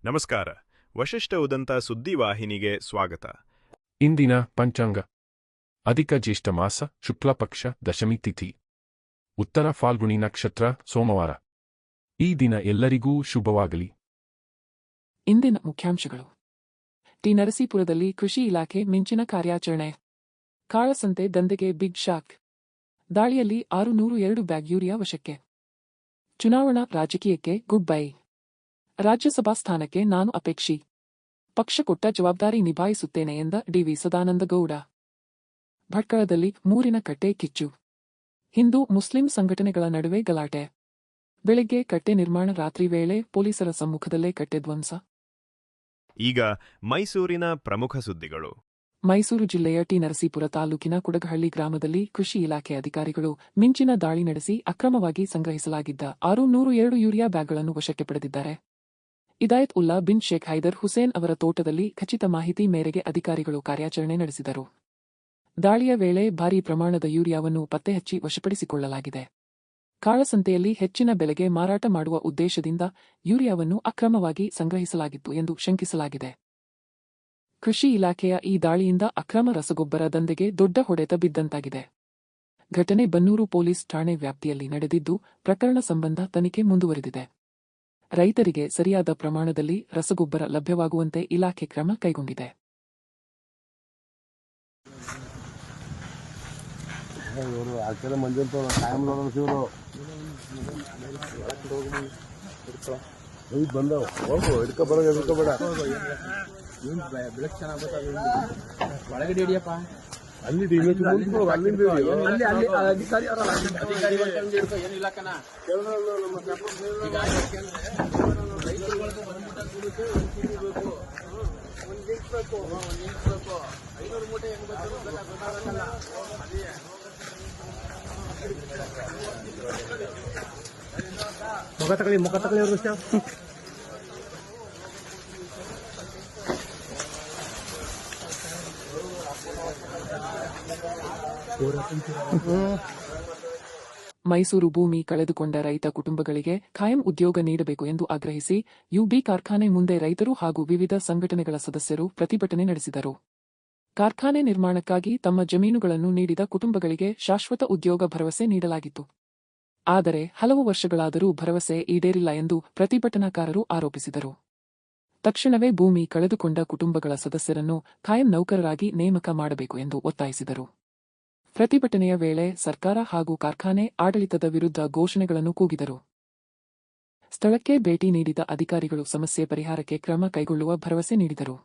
ನಮಸ್ಕಾರ. ವಶಿಷ್ಠ ಉದಂತ ಸುದ್ದಿವಾಹಿನಿಗೆ ಸ್ವಾಗತ. ಇಂದಿನ ಪಂಚಾಂಗ. ಅಧಿಕ ಜ್ಯೇಷ್ಠ ಮಾಸ, ಶುಕ್ಲಪಕ್ಷ, ದಶಮಿ ತಿಥಿ, ಉತ್ತರ ಫಾಲ್ಗುಣಿ ನಕ್ಷತ್ರ, ಸೋಮವಾರ. ಈ ದಿನ ಎಲ್ಲರಿಗೂ ಶುಭವಾಗಲಿ. ಇಂದಿನ ಮುಖ್ಯಾಂಶಗಳು. ಟಿ. ನರಸೀಪುರದಲ್ಲಿ ಕೃಷಿ ಇಲಾಖೆ ಮಿಂಚಿನ ಕಾರ್ಯಾಚರಣೆ. ಕಾಳಸಂತೆ ದಂಧೆಗೆ ಬಿಗ್ ಶಾಕ್. ದಾಳಿಯಲ್ಲಿ 602 ಬ್ಯಾಗ್ ಯೂರಿಯಾ ವಶಕ್ಕೆ. ಚುನಾವಣಾ ರಾಜಕೀಯಕ್ಕೆ ಗುಡ್ ಬೈ. ರಾಜ್ಯಸಭಾ ಸ್ಥಾನಕ್ಕೆ ನಾನು ಅಪೇಕ್ಷಿ. ಪಕ್ಷ ಕೊಟ್ಟ ಜವಾಬ್ದಾರಿ ನಿಭಾಯಿಸುತ್ತೇನೆ ಎಂದ ಡಿ.ವಿ. ಸದಾನಂದಗೌಡ. ಭಟ್ಕಳದಲ್ಲಿ ಮೂರಿನ ಕಟ್ಟೆ ಕಿಚ್ಚು. ಹಿಂದೂ ಮುಸ್ಲಿಂ ಸಂಘಟನೆಗಳ ನಡುವೆ ಗಲಾಟೆ. ಬೆಳಗ್ಗೆ ಕಟ್ಟೆ ನಿರ್ಮಾಣ, ರಾತ್ರಿ ವೇಳೆ ಪೊಲೀಸರ ಸಮ್ಮುಖದಲ್ಲೇ ಕಟ್ಟೆ ಧ್ವಂಸ. ಈಗ ಮೈಸೂರಿನ ಪ್ರಮುಖ ಸುದ್ದಿಗಳು. ಮೈಸೂರು ಜಿಲ್ಲೆಯ ಟಿ. ನರಸೀಪುರ ತಾಲೂಕಿನ ಕುಡಗಹಳ್ಳಿ ಗ್ರಾಮದಲ್ಲಿ ಕೃಷಿ ಇಲಾಖೆ ಅಧಿಕಾರಿಗಳು ಮಿಂಚಿನ ದಾಳಿ ನಡೆಸಿ ಅಕ್ರಮವಾಗಿ ಸಂಗ್ರಹಿಸಲಾಗಿದ್ದ 602 ಯೂರಿಯಾ ಬ್ಯಾಗ್ಗಳನ್ನು ವಶಕ್ಕೆ ಪಡೆದಿದ್ದಾರೆ. ಇದಾಯತ್ ಉಲ್ಲಾ ಬಿನ್ ಶೇಖ್ ಹೈದರ್ ಹುಸೇನ್ ಅವರ ತೋಟದಲ್ಲಿ ಖಚಿತ ಮಾಹಿತಿ ಮೇರೆಗೆ ಅಧಿಕಾರಿಗಳು ಕಾರ್ಯಾಚರಣೆ ನಡೆಸಿದರು. ದಾಳಿಯ ವೇಳೆ ಭಾರೀ ಪ್ರಮಾಣದ ಯೂರಿಯಾವನ್ನು ಪತ್ತೆಹಚ್ಚಿ ವಶಪಡಿಸಿಕೊಳ್ಳಲಾಗಿದೆ. ಕಾಳಸಂತೆಯಲ್ಲಿ ಹೆಚ್ಚಿನ ಬೆಲೆಗೆ ಮಾರಾಟ ಮಾಡುವ ಉದ್ದೇಶದಿಂದ ಯೂರಿಯಾವನ್ನು ಅಕ್ರಮವಾಗಿ ಸಂಗ್ರಹಿಸಲಾಗಿತ್ತು ಎಂದು ಶಂಕಿಸಲಾಗಿದೆ. ಕೃಷಿ ಇಲಾಖೆಯ ಈ ದಾಳಿಯಿಂದ ಅಕ್ರಮ ರಸಗೊಬ್ಬರ ದಂಧೆಗೆ ದೊಡ್ಡ ಹೊಡೆತ ಬಿದ್ದಂತಾಗಿದೆ. ಘಟನೆ ಬನ್ನೂರು ಪೊಲೀಸ್ ಠಾಣೆ ವ್ಯಾಪ್ತಿಯಲ್ಲಿ ನಡೆದಿದ್ದು, ಪ್ರಕರಣ ಸಂಬಂಧ ತನಿಖೆ ಮುಂದುವರೆದಿದೆ. ರೈತರಿಗೆ ಸರಿಯಾದ ಪ್ರಮಾಣದಲ್ಲಿ ರಸಗೊಬ್ಬರ ಲಭ್ಯವಾಗುವಂತೆ ಇಲಾಖೆ ಕ್ರಮ ಕೈಗೊಂಡಿದೆ. ಮುಖ ತಗೊಳ್ಳಿ ಮೈಸೂರು ಭೂಮಿ ಕಳೆದುಕೊಂಡ ರೈತ ಕುಟುಂಬಗಳಿಗೆ ಖಾಯಂ ಉದ್ಯೋಗ ನೀಡಬೇಕು ಎಂದು ಆಗ್ರಹಿಸಿ ಯುಬಿ ಕಾರ್ಖಾನೆ ಮುಂದೆ ರೈತರು ಹಾಗೂ ವಿವಿಧ ಸಂಘಟನೆಗಳ ಸದಸ್ಯರು ಪ್ರತಿಭಟನೆ ನಡೆಸಿದರು. ಕಾರ್ಖಾನೆ ನಿರ್ಮಾಣಕ್ಕಾಗಿ ತಮ್ಮ ಜಮೀನುಗಳನ್ನು ನೀಡಿದ ಕುಟುಂಬಗಳಿಗೆ ಶಾಶ್ವತ ಉದ್ಯೋಗ ಭರವಸೆ ನೀಡಲಾಗಿತ್ತು. ಆದರೆ ಹಲವು ವರ್ಷಗಳಾದರೂ ಭರವಸೆ ಈಡೇರಿಲ್ಲ ಎಂದು ಪ್ರತಿಭಟನಾಕಾರರು ಆರೋಪಿಸಿದರು. ತಕ್ಷಣವೇ ಭೂಮಿ ಕಳೆದುಕೊಂಡ ಕುಟುಂಬಗಳ ಸದಸ್ಯರನ್ನು ಖಾಯಂ ನೌಕರರಾಗಿ ನೇಮಕ ಮಾಡಬೇಕು ಎಂದು ಒತ್ತಾಯಿಸಿದರು. ಪ್ರತಿಭಟನೆಯ ವೇಳೆ ಸರ್ಕಾರ ಹಾಗೂ ಕಾರ್ಖಾನೆ ಆಡಳಿತದ ವಿರುದ್ಧ ಘೋಷಣೆಗಳನ್ನು ಕೂಗಿದರು. ಸ್ಥಳಕ್ಕೆ ಭೇಟಿ ನೀಡಿದ ಅಧಿಕಾರಿಗಳು ಸಮಸ್ಯೆ ಪರಿಹಾರಕ್ಕೆ ಕ್ರಮ ಕೈಗೊಳ್ಳುವ ಭರವಸೆ ನೀಡಿದರು.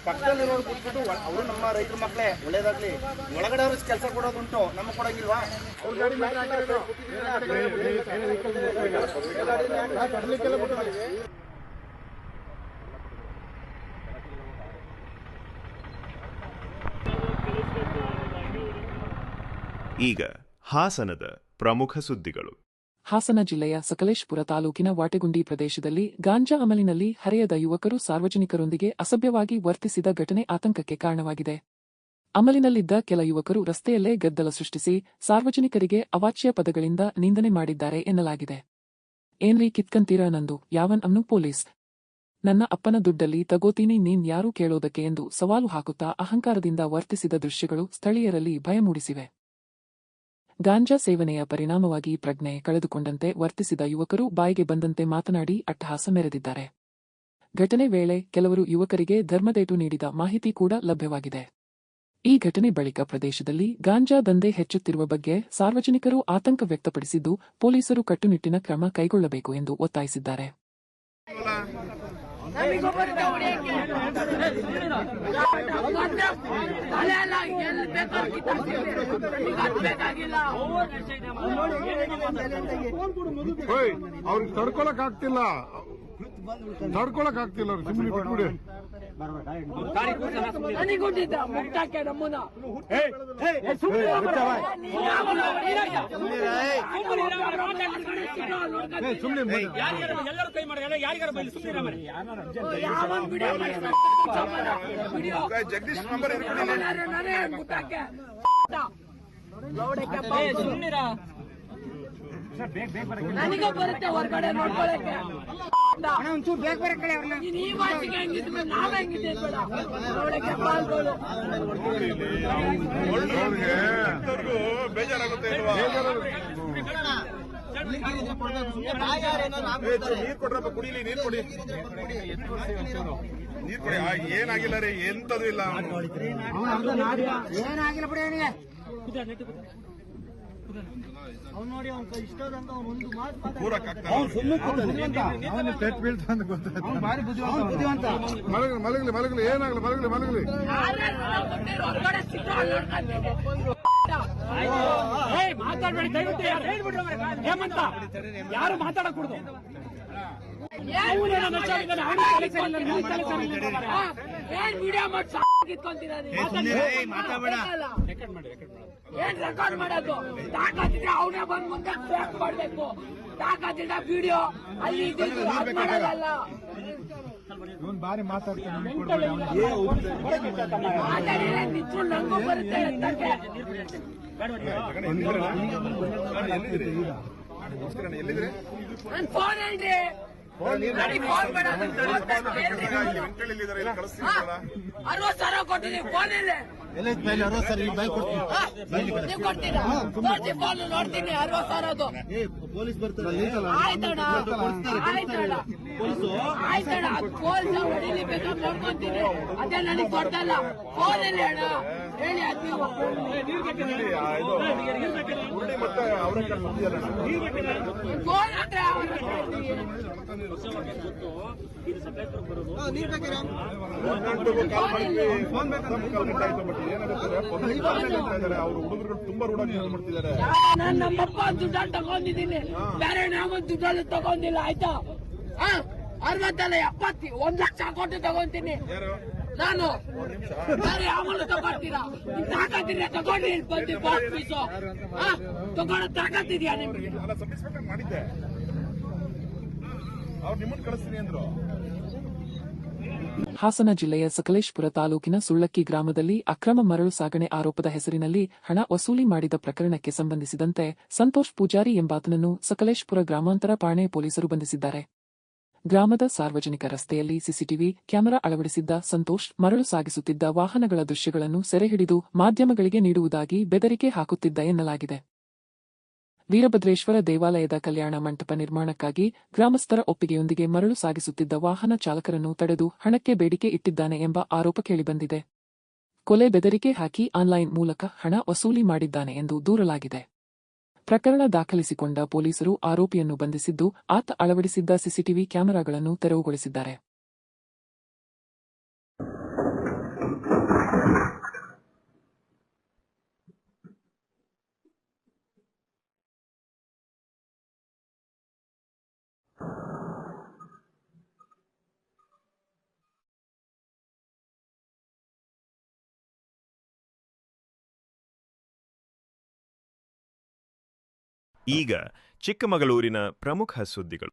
ಪಕ್ಕದಲ್ಲಿರೋರು ಕೂತ್ಬಿಟ್ಟು ಅವರು ನಮ್ಮ ರೈತರ ಮಕ್ಕಳೇ, ಒಳ್ಳೇದಾಗ್ಲಿ, ಒಳಗಡೆ ಅವ್ರಿಗೆ ಕೆಲಸ ಕೊಡೋದುಂಟು, ನಮಗೆ ಕೊಡೋಂಗಿಲ್ವಾ? ಈಗ ಹಾಸನದ ಪ್ರಮುಖ ಸುದ್ದಿಗಳು. ಹಾಸನ ಜಿಲ್ಲೆಯ ಸಕಲೇಶಪುರ ತಾಲೂಕಿನ ವಾಟೆಗುಂಡಿ ಪ್ರದೇಶದಲ್ಲಿ ಗಾಂಜಾ ಅಮಲಿನಲ್ಲಿ ಹರೆಯದ ಯುವಕರು ಸಾರ್ವಜನಿಕರೊಂದಿಗೆ ಅಸಭ್ಯವಾಗಿ ವರ್ತಿಸಿದ ಘಟನೆ ಆತಂಕಕ್ಕೆ ಕಾರಣವಾಗಿದೆ. ಅಮಲಿನಲ್ಲಿದ್ದ ಕೆಲ ಯುವಕರು ರಸ್ತೆಯಲ್ಲೇ ಗದ್ದಲ ಸೃಷ್ಟಿಸಿ ಸಾರ್ವಜನಿಕರಿಗೆ ಅವಾಚ್ಯ ಪದಗಳಿಂದ ನಿಂದನೆ ಮಾಡಿದ್ದಾರೆ ಎನ್ನಲಾಗಿದೆ. ಏನ್ರೀ ಕಿತ್ಕಂತೀರಾ ನಂದು ಯಾವನ್ ಅನ್ನು ಪೊಲೀಸ್? ನನ್ನ ಅಪ್ಪನ ದುಡ್ಡಲ್ಲಿ ತಗೋತೀನಿ, ನೀನ್ ಯಾರು ಕೇಳೋದಕ್ಕೆ ಎಂದು ಸವಾಲು ಹಾಕುತ್ತಾ ಅಹಂಕಾರದಿಂದ ವರ್ತಿಸಿದ ದೃಶ್ಯಗಳು ಸ್ಥಳೀಯರಲ್ಲಿ ಭಯ ಮೂಡಿಸಿವೆ. ಗಾಂಜಾ ಸೇವನೆಯ ಪರಿಣಾಮವಾಗಿ ಪ್ರಜ್ಞೆ ಕಳೆದುಕೊಂಡಂತೆ ವರ್ತಿಸಿದ ಯುವಕರು ಬಾಯಿಗೆ ಬಂದಂತೆ ಮಾತನಾಡಿ ಅಟ್ಟಹಾಸ ಮೆರೆದಿದ್ದಾರೆ. ಘಟನೆ ವೇಳೆ ಕೆಲವರು ಯುವಕರಿಗೆ ಧರ್ಮದೇಟು ನೀಡಿದ ಮಾಹಿತಿ ಕೂಡ ಲಭ್ಯವಾಗಿದೆ. ಈ ಘಟನೆ ಬಳಿಕ ಪ್ರದೇಶದಲ್ಲಿ ಗಾಂಜಾ ದಂಧೆ ಹೆಚ್ಚುತ್ತಿರುವ ಬಗ್ಗೆ ಸಾರ್ವಜನಿಕರು ಆತಂಕ ವ್ಯಕ್ತಪಡಿಸಿದ್ದು, ಪೊಲೀಸರು ಕಟ್ಟುನಿಟ್ಟಿನ ಕ್ರಮ ಕೈಗೊಳ್ಳಬೇಕು ಎಂದು ಒತ್ತಾಯಿಸಿದ್ದಾರೆ. ಅವ್ರಿಗೆ ತಡ್ಕೊಳಕ್ ಆಗ್ತಿಲ್ಲ ಸುಮ್ಮನೆ ಬಿಟ್ಬಿಡಿ. ನನಗೊಂಡಿದ್ದ ಮುಕ್ತಕ್ಕೆ ನಮ್ಮನ್ನ ಎಲ್ಲರೂ ಕೈ ಮಾಡಿ ಯಾರಿಗಾರ ಬೈಲಿ ಸುಮ್ಮನೆ ಜಗದೀಶ್ ನಂಬರ್ ಮುಕ್ತಕ್ಕೆ ನನಗೆ ಬರುತ್ತೆ ಹೊರಗಡೆ ನೋಡ್ಕೊಳಕ್ಕೆ. ಈ ಮಾತಿಗೆ ಹೆಂಗಿದ್ಮೇಲೆ ನಾವ್ ಹೆಂಗಿದ್ದೆ ಬೇಡ ನೋಡಕ್ಕೆ ಪಾಲ್ಗಳು ಬೇಜಾರಾಗುತ್ತೆ ನೀರ್ ಕೊಡ್ರಪ್ಪ, ಕುಡಿಲಿ, ನೀರ್ ಕೊಡಿ, ನೀರ್ ಕೊಡಿ. ಏನಾಗಿಲ್ಲ ರೀ, ಎಂತದು ಇಲ್ಲ. ಏನಾಗಿಲ್ಲ ಬಿಡಿ ಅವನಿಗೆ. ಮಲಗಲಿ ಏನಾಗಲಿ, ಮಲಗಲಿ. ಮಾತಾಡ್ಬೇಡಿ ದಯವಿಟ್ಟು. ಹೇಮಂತ ಯಾರು ಮಾತಾಡಕೂಡದು. ಏನ್ ವಿಡಿಯೋ ಏನ್ ರೆಕಾರ್ಡ್ ಮಾಡೋದು? ತಾಕತ್ತಿದ್ರೆ ಅವನೇ ಬಂದ್ ಮುಂದೆ ಟ್ರ್ಯಾಕ್ ಮಾಡ್ಬೇಕು. ತಾಕತ್ತಿದ್ರೆ ವಿಡಿಯೋ ಅಲ್ಲಿ ಮಾಡಲ್ಲ. ಬಾರಿ ಮಾತಾಡಿಲ್ಲ ನಿಂತ್ರು ನಂಗೂ ಬರುತ್ತೆ ಎತ್ತಕ್ಕೆ. ನನ್ ಫೋನ್ ಹೇಳ್ರಿ, ನನಗೆ ಫೋನ್ ಬೇಡ. 60,000 ಕೊಟ್ಟಿದ್ದೀನಿ ಫೋನ್ ಇಲ್ಲ. ನೀವು ಕೊಡ್ತೀರಾ? ಫೋನ್ ನೋಡ್ತೀನಿ. 60,000 ಆಯ್ತಣ್ಣ, ಪೊಲೀಸ್ ಹೊಡಿಲಿ ಬೇಕಾದ್ರೆ ನೋಡ್ಕೊಂತೀನಿ. ಅದೇ ನನಗೆ ಕೊಡ್ತಲ್ಲ. ಫೋನ್ ಇಲ್ಲ ಅಣ್ಣ, ಹೇಳಿ ಅದ್ ನೀವು. ಫೋನ್ ಅಂದ್ರೆ ಅವರು ಹುಡುಗರು ತುಂಬಾ ರೂಢ ಮಾಡ್ತಿದ್ದಾರೆ. ನಾನು ನಮ್ಮಪ್ಪ ದುಡ್ಡನ್ನು ತಗೊಂಡಿದ್ದೀನಿ, ಬೇರೆ ನಾವು ದುಡ್ಡನ್ನು ತಗೊಂಡಿಲ್ಲ. ಆಯ್ತಾ? 60 ಅಲ್ಲ 70, 1 ಲಕ್ಷ ಕೊಟ್ಟು ತಗೊಂತೀನಿ ನಾನು. ಬೇರೆ ಯಾವನು ತಗೊಳ್ತೀರಾ? ನಿಮ್ ತಾಕತ್ತಿದ್ರೆ ತಗೊಂಡು ಬಂದು ಬಾಸ್ ಪೀಸು ತಗೊಂಡು ತಾಕತ್ತಿದ್ಯಾ ನಿಮ್ಗೆ? ಮಾಡಿದ್ದೆ, ಅವ್ರು ನಿಮ್ಮನ್ನು ಕಳಿಸ್ತೀನಿ ಅಂದ್ರು. ಹಾಸನ ಜಿಲ್ಲೆಯ ಸಕಲೇಶಪುರ ತಾಲೂಕಿನ ಸುಳ್ಳಕ್ಕಿ ಗ್ರಾಮದಲ್ಲಿ ಅಕ್ರಮ ಮರಳು ಸಾಗಣೆ ಆರೋಪದ ಹೆಸರಿನಲ್ಲಿ ಹಣ ವಸೂಲಿ ಮಾಡಿದ ಪ್ರಕರಣಕ್ಕೆ ಸಂಬಂಧಿಸಿದಂತೆ ಸಂತೋಷ್ ಪೂಜಾರಿ ಎಂಬಾತನನ್ನು ಸಕಲೇಶಪುರ ಗ್ರಾಮಾಂತರ ಠಾಣೆ ಪೊಲೀಸರು ಬಂಧಿಸಿದ್ದಾರೆ. ಗ್ರಾಮದ ಸಾರ್ವಜನಿಕ ರಸ್ತೆಯಲ್ಲಿ ಸಿಸಿಟಿವಿ ಕ್ಯಾಮೆರಾ ಅಳವಡಿಸಿದ್ದ ಸಂತೋಷ್ ಮರಳು ಸಾಗಿಸುತ್ತಿದ್ದ ವಾಹನಗಳ ದೃಶ್ಯಗಳನ್ನು ಸೆರೆಹಿಡಿದು ಮಾಧ್ಯಮಗಳಿಗೆ ನೀಡುವುದಾಗಿ ಬೆದರಿಕೆ ಹಾಕುತ್ತಿದ್ದ ಎನ್ನಲಾಗಿದೆ. ವೀರಭದ್ರೇಶ್ವರ ದೇವಾಲಯದ ಕಲ್ಯಾಣ ಮಂಟಪ ನಿರ್ಮಾಣಕ್ಕಾಗಿ ಗ್ರಾಮಸ್ಥರ ಒಪ್ಪಿಗೆಯೊಂದಿಗೆ ಮರಳು ಸಾಗಿಸುತ್ತಿದ್ದ ವಾಹನ ಚಾಲಕರನ್ನು ತಡೆದು ಹಣಕ್ಕೆ ಬೇಡಿಕೆ ಇಟ್ಟಿದ್ದಾನೆ ಎಂಬ ಆರೋಪ ಕೇಳಿಬಂದಿದೆ. ಕೊಲೆ ಬೆದರಿಕೆ ಹಾಕಿ ಆನ್ಲೈನ್ ಮೂಲಕ ಹಣ ವಸೂಲಿ ಮಾಡಿದ್ದಾನೆ ಎಂದು ದೂರಲಾಗಿದೆ. ಪ್ರಕರಣ ದಾಖಲಿಸಿಕೊಂಡ ಪೊಲೀಸರು ಆರೋಪಿಯನ್ನು ಬಂಧಿಸಿದ್ದು, ಆತ ಅಳವಡಿಸಿದ್ದ ಸಿಸಿಟಿವಿ ಕ್ಯಾಮೆರಾಗಳನ್ನು ತೆರವುಗೊಳಿಸಿದ್ದಾರೆ. ಈಗ ಚಿಕ್ಕಮಗಳೂರಿನ ಪ್ರಮುಖ ಸುದ್ದಿಗಳು.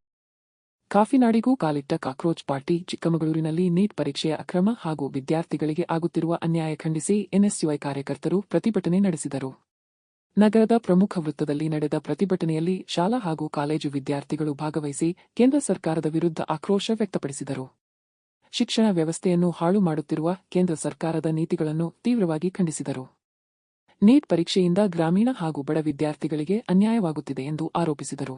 ಕಾಫಿನಾಡಿಗೂ ಕಾಲಿಟ್ಟ ಕಾಕ್ರೋಚ್ ಪಾರ್ಟಿ. ಚಿಕ್ಕಮಗಳೂರಿನಲ್ಲಿ ನೀಟ್ ಪರೀಕ್ಷೆಯ ಅಕ್ರಮ ಹಾಗೂ ವಿದ್ಯಾರ್ಥಿಗಳಿಗೆ ಆಗುತ್ತಿರುವ ಅನ್ಯಾಯ ಖಂಡಿಸಿ ಎನ್ಎಸ್ಯುಐ ಕಾರ್ಯಕರ್ತರು ಪ್ರತಿಭಟನೆ ನಡೆಸಿದರು. ನಗರದ ಪ್ರಮುಖ ವೃತ್ತದಲ್ಲಿ ನಡೆದ ಪ್ರತಿಭಟನೆಯಲ್ಲಿ ಶಾಲಾ ಹಾಗೂ ಕಾಲೇಜು ವಿದ್ಯಾರ್ಥಿಗಳು ಭಾಗವಹಿಸಿ ಕೇಂದ್ರ ಸರ್ಕಾರದ ವಿರುದ್ಧ ಆಕ್ರೋಶ ವ್ಯಕ್ತಪಡಿಸಿದರು. ಶಿಕ್ಷಣ ವ್ಯವಸ್ಥೆಯನ್ನು ಹಾಳು ಮಾಡುತ್ತಿರುವ ಕೇಂದ್ರ ಸರ್ಕಾರದ ನೀತಿಗಳನ್ನು ತೀವ್ರವಾಗಿ ಖಂಡಿಸಿದರು. ನೀಟ್ ಪರೀಕ್ಷೆಯಿಂದ ಗ್ರಾಮೀಣ ಹಾಗೂ ಬಡ ವಿದ್ಯಾರ್ಥಿಗಳಿಗೆ ಅನ್ಯಾಯವಾಗುತ್ತಿದೆ ಎಂದು ಆರೋಪಿಸಿದರು.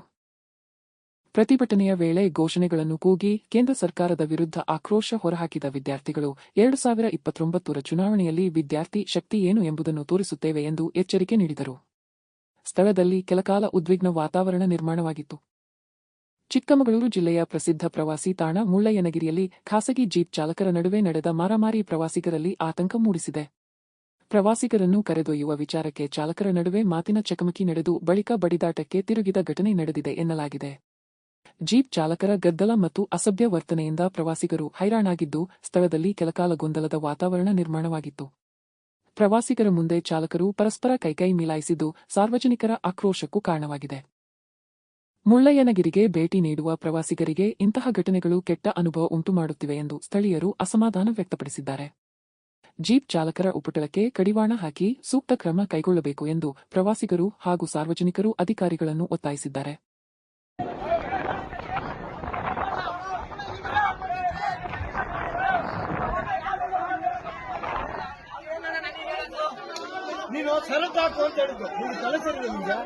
ಪ್ರತಿಭಟನೆಯ ವೇಳೆ ಘೋಷಣೆಗಳನ್ನು ಕೂಗಿ ಕೇಂದ್ರ ಸರ್ಕಾರದ ವಿರುದ್ಧ ಆಕ್ರೋಶ ಹೊರಹಾಕಿದ ವಿದ್ಯಾರ್ಥಿಗಳು 2029ರ ಚುನಾವಣೆಯಲ್ಲಿ ವಿದ್ಯಾರ್ಥಿ ಶಕ್ತಿ ಏನು ಎಂಬುದನ್ನು ತೋರಿಸುತ್ತೇವೆ ಎಂದು ಎಚ್ಚರಿಕೆ ನೀಡಿದರು. ಸ್ಥಳದಲ್ಲಿ ಕೆಲಕಾಲ ಉದ್ವಿಗ್ನ ವಾತಾವರಣ ನಿರ್ಮಾಣವಾಗಿತ್ತು. ಚಿಕ್ಕಮಗಳೂರು ಜಿಲ್ಲೆಯ ಪ್ರಸಿದ್ಧ ಪ್ರವಾಸಿ ತಾಣ ಮುಳ್ಳಯ್ಯನಗಿರಿಯಲ್ಲಿ ಖಾಸಗಿ ಜೀಪ್ ಚಾಲಕರ ನಡುವೆ ನಡೆದ ಮಾರಾಮಾರಿ ಪ್ರವಾಸಿಗರಲ್ಲಿ ಆತಂಕ ಮೂಡಿಸಿದೆ. ಪ್ರವಾಸಿಗರನ್ನು ಕರೆದೊಯ್ಯುವ ವಿಚಾರಕ್ಕೆ ಚಾಲಕರ ನಡುವೆ ಮಾತಿನ ಚಕಮಕಿ ನಡೆದು ಬಳಿಕ ಬಡಿದಾಟಕ್ಕೆ ತಿರುಗಿದ ಘಟನೆ ನಡೆದಿದೆ ಎನ್ನಲಾಗಿದೆ. ಜೀಪ್ ಚಾಲಕರ ಗದ್ದಲ ಮತ್ತು ಅಸಭ್ಯ ವರ್ತನೆಯಿಂದ ಪ್ರವಾಸಿಗರು ಹೈರಾಣಾಗಿದ್ದು, ಸ್ಥಳದಲ್ಲಿ ಕೆಲಕಾಲ ಗೊಂದಲದ ವಾತಾವರಣ ನಿರ್ಮಾಣವಾಗಿತ್ತು. ಪ್ರವಾಸಿಗರ ಮುಂದೆ ಚಾಲಕರು ಪರಸ್ಪರ ಕೈಕೈ ಮಿಲಾಯಿಸಿದ್ದು ಸಾರ್ವಜನಿಕರ ಆಕ್ರೋಶಕ್ಕೂ ಕಾರಣವಾಗಿದೆ. ಮುಳ್ಳಯ್ಯನಗಿರಿಗೆ ಭೇಟಿ ನೀಡುವ ಪ್ರವಾಸಿಗರಿಗೆ ಇಂತಹ ಘಟನೆಗಳು ಕೆಟ್ಟ ಅನುಭವ ಉಂಟುಮಾಡುತ್ತಿವೆ ಎಂದು ಸ್ಥಳೀಯರು ಅಸಮಾಧಾನ ವ್ಯಕ್ತಪಡಿಸಿದ್ದಾರೆ. ಜೀಪ್ ಚಾಲಕರ ಉಪಟಳಕ್ಕೆ ಕಡಿವಾಣ ಹಾಕಿ ಸೂಕ್ತ ಕ್ರಮ ಕೈಗೊಳ್ಳಬೇಕು ಎಂದು ಪ್ರವಾಸಿಗರು ಹಾಗೂ ಸಾರ್ವಜನಿಕರು ಅಧಿಕಾರಿಗಳನ್ನು ಒತ್ತಾಯಿಸಿದ್ದಾರೆ. ನೀನು ಸರಕು ಹಾಕು ಅಂತ ಹೇಳಿದ್ದು ನಿಮ್ಗೆ ತಲೆ ಸರಿ ನಿಮ್ಗೆ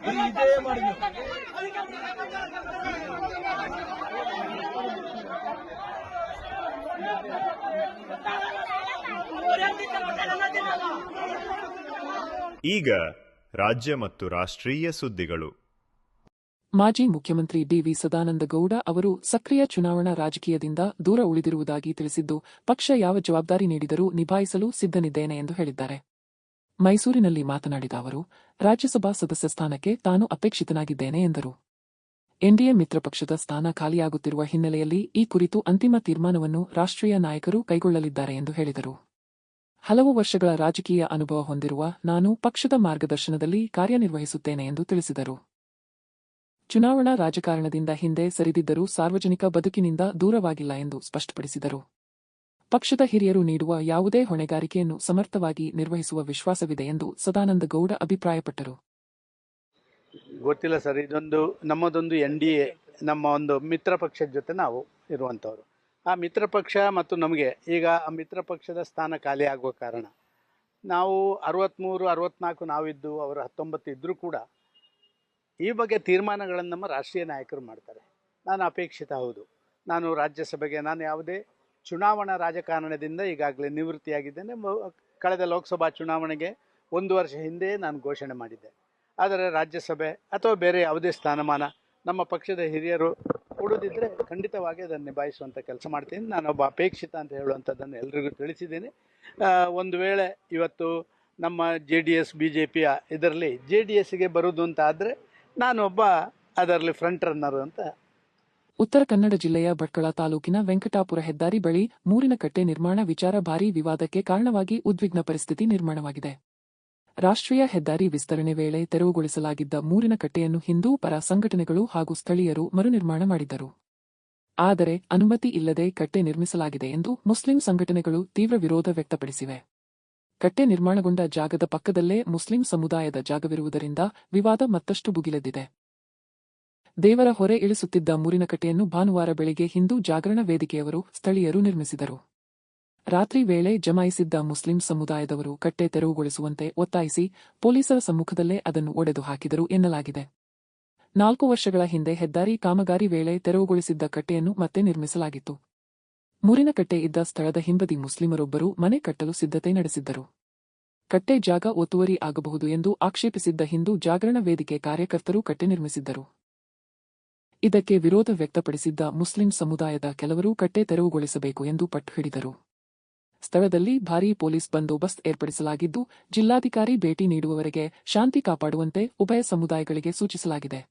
ನೀನು ಇದೇ ಮಾಡಿ ಈಗ ರಾಜ್ಯ ಮತ್ತು ರಾಷ್ಟ್ರೀಯ ಸುದ್ದಿಗಳು. ಮಾಜಿ ಮುಖ್ಯಮಂತ್ರಿ ಡಿ.ವಿ. ಸದಾನಂದಗೌಡ ಅವರು ಸಕ್ರಿಯ ಚುನಾವಣಾ ರಾಜಕೀಯದಿಂದ ದೂರ ಉಳಿದಿರುವುದಾಗಿ ತಿಳಿಸಿದ್ದು, ಪಕ್ಷ ಯಾವ ಜವಾಬ್ದಾರಿ ನೀಡಿದರೂ ನಿಭಾಯಿಸಲು ಸಿದ್ಧನಿದ್ದೇನೆ ಎಂದು ಹೇಳಿದ್ದಾರೆ. ಮೈಸೂರಿನಲ್ಲಿ ಮಾತನಾಡಿದ ಅವರು, ರಾಜ್ಯಸಭಾ ಸದಸ್ಯ ಸ್ಥಾನಕ್ಕೆ ತಾನು ಅಪೇಕ್ಷಿತನಾಗಿದ್ದೇನೆ ಎಂದರು. ಎನ್ಡಿಎ ಮಿತ್ರ ಪಕ್ಷದ ಸ್ಥಾನ ಖಾಲಿಯಾಗುತ್ತಿರುವ ಹಿನ್ನೆಲೆಯಲ್ಲಿ ಈ ಕುರಿತು ಅಂತಿಮ ತೀರ್ಮಾನವನ್ನು ರಾಷ್ಟ್ರೀಯ ನಾಯಕರು ಕೈಗೊಳ್ಳಲಿದ್ದಾರೆ ಎಂದು ಹೇಳಿದರು. ಹಲವು ವರ್ಷಗಳ ರಾಜಕೀಯ ಅನುಭವ ಹೊಂದಿರುವ ನಾನು ಪಕ್ಷದ ಮಾರ್ಗದರ್ಶನದಲ್ಲಿ ಕಾರ್ಯನಿರ್ವಹಿಸುತ್ತೇನೆ ಎಂದು ತಿಳಿಸಿದರು. ಚುನಾವಣಾ ರಾಜಕಾರಣದಿಂದ ಹಿಂದೆ ಸರಿದಿದ್ದರೂ ಸಾರ್ವಜನಿಕ ಬದುಕಿನಿಂದ ದೂರವಾಗಿಲ್ಲ ಎಂದು ಸ್ಪಷ್ಟಪಡಿಸಿದರು. ಪಕ್ಷದ ಹಿರಿಯರು ನೀಡುವ ಯಾವುದೇ ಹೊಣೆಗಾರಿಕೆಯನ್ನು ಸಮರ್ಥವಾಗಿ ನಿರ್ವಹಿಸುವ ವಿಶ್ವಾಸವಿದೆ ಎಂದು ಸದಾನಂದಗೌಡ ಅಭಿಪ್ರಾಯಪಟ್ಟರು. ಗೊತ್ತಿಲ್ಲ ಸರ್, ನಮ್ಮದೊಂದು NDA, ನಮ್ಮ ಒಂದು ಮಿತ್ರ ಪಕ್ಷದ ಜೊತೆ ನಾವು ಇರುವಂಥವ್ರು. ಆ ಮಿತ್ರ ಪಕ್ಷ ಮತ್ತು ನಮಗೆ ಈಗ ಆ ಮಿತ್ರ ಪಕ್ಷದ ಸ್ಥಾನ ಖಾಲಿ ಆಗುವ ಕಾರಣ ನಾವು 63, 64 ನಾವಿದ್ದು ಅವರು 19 ಇದ್ದರೂ ಕೂಡ ಈ ಬಗ್ಗೆ ತೀರ್ಮಾನಗಳನ್ನು ನಮ್ಮ ರಾಷ್ಟ್ರೀಯ ನಾಯಕರು ಮಾಡ್ತಾರೆ. ನಾನು ಅಪೇಕ್ಷಿತ, ಹೌದು. ನಾನು ರಾಜ್ಯಸಭೆಗೆ ನಾನು ಯಾವುದೇ ಚುನಾವಣಾ ರಾಜಕಾರಣದಿಂದ ಈಗಾಗಲೇ ನಿವೃತ್ತಿಯಾಗಿದ್ದೇನೆ. ಕಳೆದ ಲೋಕಸಭಾ ಚುನಾವಣೆಗೆ 1 ವರ್ಷ ಹಿಂದೆ ನಾನು ಘೋಷಣೆ ಮಾಡಿದ್ದೆ. ಆದರೆ ರಾಜ್ಯಸಭೆ ಅಥವಾ ಬೇರೆ ಯಾವುದೇ ಸ್ಥಾನಮಾನ ನಮ್ಮ ಪಕ್ಷದ ಹಿರಿಯರು ಕೊಡೋದಿದ್ದರೆ ಖಂಡಿತವಾಗಿ ಅದನ್ನು ನಿಭಾಯಿಸುವಂಥ ಕೆಲಸ ಮಾಡ್ತೀನಿ. ನಾನೊಬ್ಬ ಅಪೇಕ್ಷಿತ ಅಂತ ಹೇಳುವಂಥದ್ದನ್ನು ಎಲ್ರಿಗೂ ತಿಳಿಸಿದ್ದೀನಿ. ಒಂದು ವೇಳೆ ಇವತ್ತು ನಮ್ಮ JDS BJP ಇದರಲ್ಲಿ JDSಗೆ ಬರೋದು ಅಂತ ಆದರೆ ನಾನೊಬ್ಬ ಅದರಲ್ಲಿ ಫ್ರಂಟ್ ರನ್ನರ್ ಅಂತ. ಉತ್ತರ ಕನ್ನಡ ಜಿಲ್ಲೆಯ ಭಟ್ಕಳ ತಾಲೂಕಿನ ವೆಂಕಟಾಪುರ ಹೆದ್ದಾರಿ ಬಳಿ ಮೂರಿನಕಟ್ಟೆ ನಿರ್ಮಾಣ ವಿಚಾರ ಭಾರೀ ವಿವಾದಕ್ಕೆ ಕಾರಣವಾಗಿ ಉದ್ವಿಗ್ನ ಪರಿಸ್ಥಿತಿ ನಿರ್ಮಾಣವಾಗಿದೆ. ರಾಷ್ಟ್ರೀಯ ಹೆದ್ದಾರಿ ವಿಸ್ತರಣೆ ವೇಳೆ ತೆರವುಗೊಳಿಸಲಾಗಿದ್ದ ಮೂರಿನಕಟ್ಟೆಯನ್ನು ಹಿಂದೂ ಪರ ಸಂಘಟನೆಗಳು ಹಾಗೂ ಸ್ಥಳೀಯರು ಮರುನಿರ್ಮಾಣ ಮಾಡಿದ್ದರು. ಆದರೆ ಅನುಮತಿ ಇಲ್ಲದೆ ಕಟ್ಟೆ ನಿರ್ಮಿಸಲಾಗಿದೆ ಎಂದು ಮುಸ್ಲಿಂ ಸಂಘಟನೆಗಳು ತೀವ್ರ ವಿರೋಧ ವ್ಯಕ್ತಪಡಿಸಿವೆ. ಕಟ್ಟೆ ನಿರ್ಮಾಣಗೊಂಡ ಜಾಗದ ಪಕ್ಕದಲ್ಲೇ ಮುಸ್ಲಿಂ ಸಮುದಾಯದ ಜಾಗವಿರುವುದರಿಂದ ವಿವಾದ ಮತ್ತಷ್ಟು ಭುಗಿಲೆದ್ದಿದೆ. ದೇವರ ಹೊರೆ ಇಳಿಸುತ್ತಿದ್ದ ಮೂರಿನಕಟ್ಟೆಯನ್ನು ಭಾನುವಾರ ಬೆಳಿಗ್ಗೆ ಹಿಂದೂ ಜಾಗರಣ ವೇದಿಕೆಯವರು ಸ್ಥಳೀಯರು ನಿರ್ಮಿಸಿದರು. ರಾತ್ರಿ ವೇಳೆ ಜಮಾಯಿಸಿದ್ದ ಮುಸ್ಲಿಂ ಸಮುದಾಯದವರು ಕಟ್ಟೆ ತೆರವುಗೊಳಿಸುವಂತೆ ಒತ್ತಾಯಿಸಿ ಪೊಲೀಸರ ಸಮ್ಮುಖದಲ್ಲೇ ಅದನ್ನು ಒಡೆದು ಹಾಕಿದರು ಎನ್ನಲಾಗಿದೆ. 4 ವರ್ಷಗಳ ಹಿಂದೆ ಹೆದ್ದಾರಿ ಕಾಮಗಾರಿ ವೇಳೆ ತೆರವುಗೊಳಿಸಿದ್ದ ಕಟ್ಟೆಯನ್ನು ಮತ್ತೆ ನಿರ್ಮಿಸಲಾಗಿತ್ತು. ಮೂರಿನಕಟ್ಟೆ ಇದ್ದ ಸ್ಥಳದ ಹಿಂಬದಿ ಮುಸ್ಲಿಮರೊಬ್ಬರು ಮನೆ ಕಟ್ಟಲು ಸಿದ್ಧತೆ ನಡೆಸಿದ್ದರು. ಕಟ್ಟೆ ಜಾಗ ಒತ್ತುವರಿ ಆಗಬಹುದು ಎಂದು ಆಕ್ಷೇಪಿಸಿದ್ದ ಹಿಂದೂ ಜಾಗರಣ ವೇದಿಕೆ ಕಾರ್ಯಕರ್ತರು ಕಟ್ಟೆ ನಿರ್ಮಿಸಿದ್ದರು. ಇದಕ್ಕೆ ವಿರೋಧ ವ್ಯಕ್ತಪಡಿಸಿದ್ದ ಮುಸ್ಲಿಂ ಸಮುದಾಯದ ಕೆಲವರು ಕಟ್ಟೆ ತೆರವುಗೊಳಿಸಬೇಕು ಎಂದು ಪಟ್ಟು ಹಿಡಿದರು. ಸ್ಥಳದಲ್ಲಿ ಭಾರೀ ಪೊಲೀಸ್ ಬಂದೋಬಸ್ತ್ ಏರ್ಪಡಿಸಲಾಗಿದ್ದು, ಜಿಲ್ಲಾಧಿಕಾರಿ ಭೇಟಿ ನೀಡುವವರೆಗೆ ಶಾಂತಿ ಕಾಪಾಡುವಂತೆ ಉಭಯ ಸಮುದಾಯಗಳಿಗೆ ಸೂಚಿಸಲಾಗಿದೆ.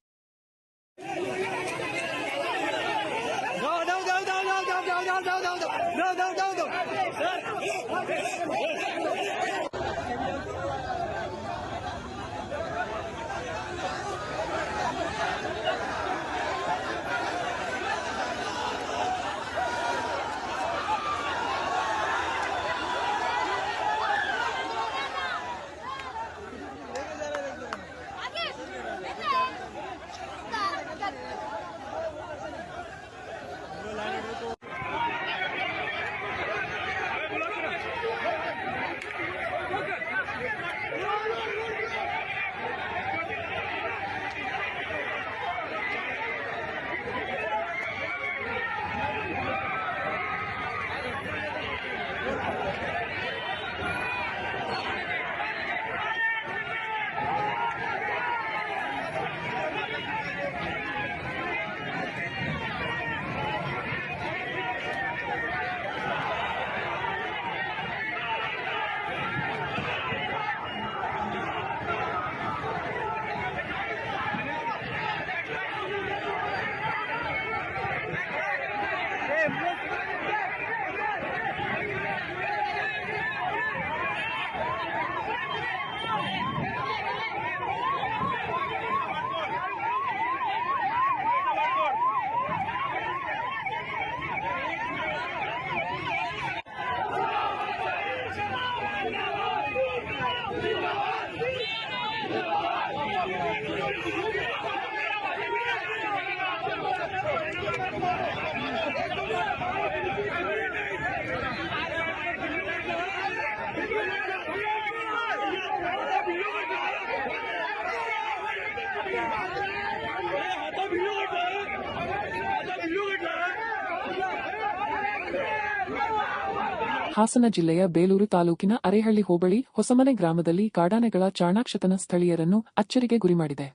ಹಾಸನ ಜಿಲ್ಲೆಯ ಬೇಲೂರು ತಾಲೂಕಿನ ಅರೇಹಳ್ಳಿ ಹೋಬಳಿ ಹೊಸಮನೆ ಗ್ರಾಮದಲ್ಲಿ ಕಾಡಾನೆಗಳ ಚಾಣಾಕ್ಷತನ ಸ್ಥಳೀಯರನ್ನು ಅಚ್ಚರಿಗೆ ಗುರಿಮಾಡಿದೆ.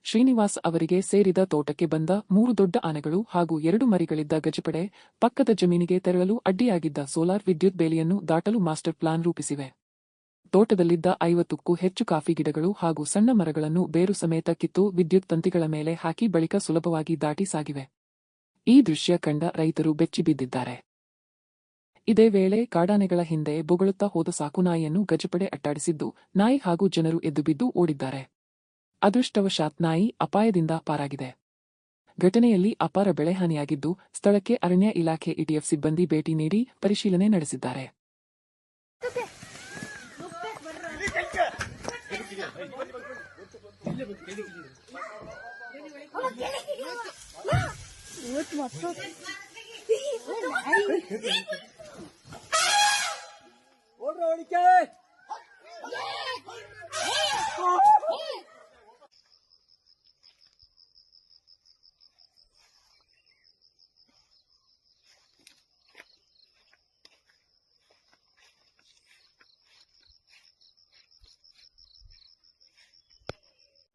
ಶ್ರೀನಿವಾಸ್ ಅವರಿಗೆ ಸೇರಿದ ತೋಟಕ್ಕೆ ಬಂದ 3 ದೊಡ್ಡ ಆನೆಗಳು ಹಾಗೂ 2 ಮರಿಗಳಿದ್ದ ಗಜಪಡೆ ಪಕ್ಕದ ಜಮೀನಿಗೆ ತೆರಳಲು ಅಡ್ಡಿಯಾಗಿದ್ದ ಸೋಲಾರ್ ವಿದ್ಯುತ್ ಬೇಲಿಯನ್ನು ದಾಟಲು ಮಾಸ್ಟರ್ ಪ್ಲಾನ್ ರೂಪಿಸಿವೆ. ತೋಟದಲ್ಲಿದ್ದ 50ಕ್ಕೂ ಹೆಚ್ಚು ಕಾಫಿ ಗಿಡಗಳು ಹಾಗೂ ಸಣ್ಣ ಮರಗಳನ್ನು ಬೇರು ಸಮೇತ ಕಿತ್ತು ವಿದ್ಯುತ್ ತಂತಿಗಳ ಮೇಲೆ ಹಾಕಿ ಬಳಿಕ ಸುಲಭವಾಗಿ ದಾಟಿ ಸಾಗಿವೆ. ಈ ದೃಶ್ಯ ಕಂಡ ರೈತರು ಬೆಚ್ಚಿಬಿದ್ದಿದ್ದಾರೆ. ಇದೇ ವೇಳೆ ಕಾಡಾನೆಗಳ ಹಿಂದೆ ಬೊಗಳುತ್ತಾ ಹೋದ ಸಾಕುನಾಯಿಯನ್ನು ಗಜಪಡೆ ಅಟ್ಟಾಡಿಸಿದ್ದು, ನಾಯಿ ಹಾಗೂ ಜನರು ಎದ್ದುಬಿದ್ದು ಓಡಿದ್ದಾರೆ. ಅದೃಷ್ಟವಶಾತ್ ನಾಯಿ ಅಪಾಯದಿಂದ ಪಾರಾಗಿದೆ. ಘಟನೆಯಲ್ಲಿ ಅಪಾರ ಬೆಳೆಹಾನಿಯಾಗಿದ್ದು, ಸ್ಥಳಕ್ಕೆ ಅರಣ್ಯ ಇಲಾಖೆ ಇಟಿಎಫ್ ಸಿಬ್ಬಂದಿ ಭೇಟಿ ನೀಡಿ ಪರಿಶೀಲನೆ ನಡೆಸಿದ್ದಾರೆ.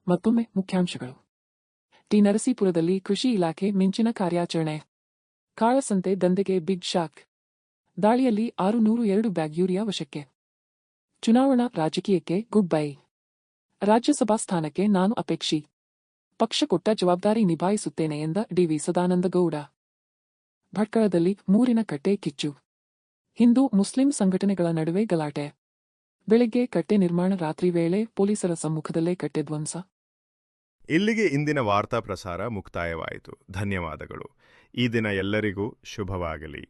ಮತ್ತೊಮ್ಮೆ ಮುಖ್ಯಾಂಶಗಳು. ಟಿ. ನರಸೀಪುರದಲ್ಲಿ ಕೃಷಿ ಇಲಾಖೆ ಮಿಂಚಿನ ಕಾರ್ಯಾಚರಣೆ. ಕಾಳಸಂತೆ ದಂಧೆಗೆ ಬಿಗ್ ಶಾಕ್. ದಾಳಿಯಲ್ಲಿ 602 ಬ್ಯಾಗ್ ಯೂರಿಯಾ ವಶಕ್ಕೆ. ಚುನಾವಣಾ ರಾಜಕೀಯಕ್ಕೆ ಗುಡ್ ಬೈ. ರಾಜ್ಯಸಭಾ ಸ್ಥಾನಕ್ಕೆ ನಾನು ಅಪೇಕ್ಷಿ. ಪಕ್ಷ ಕೊಟ್ಟ ಜವಾಬ್ದಾರಿ ನಿಭಾಯಿಸುತ್ತೇನೆ ಎಂದ ಡಿ.ವಿ. ಸದಾನಂದಗೌಡ. ಭಟ್ಕಳದಲ್ಲಿ ಮೂರಿನ ಕಟ್ಟೆ ಕಿಚ್ಚು. ಹಿಂದೂ ಮುಸ್ಲಿಂ ಸಂಘಟನೆಗಳ ನಡುವೆ ಗಲಾಟೆ. ಬೆಳಗ್ಗೆ ಕಟ್ಟೆ ನಿರ್ಮಾಣ, ರಾತ್ರಿ ವೇಳೆ ಪೊಲೀಸರ ಸಮ್ಮುಖದಲ್ಲೇ ಕಟ್ಟೆ ಧ್ವಂಸ. ಇಲ್ಲಿಗೆ ಇಂದಿನ ವಾರ್ತಾ ಪ್ರಸಾರ ಮುಕ್ತಾಯವಾಯಿತು. ಧನ್ಯವಾದಗಳು. ಈ ದಿನ ಎಲ್ಲರಿಗೂ ಶುಭವಾಗಲಿ.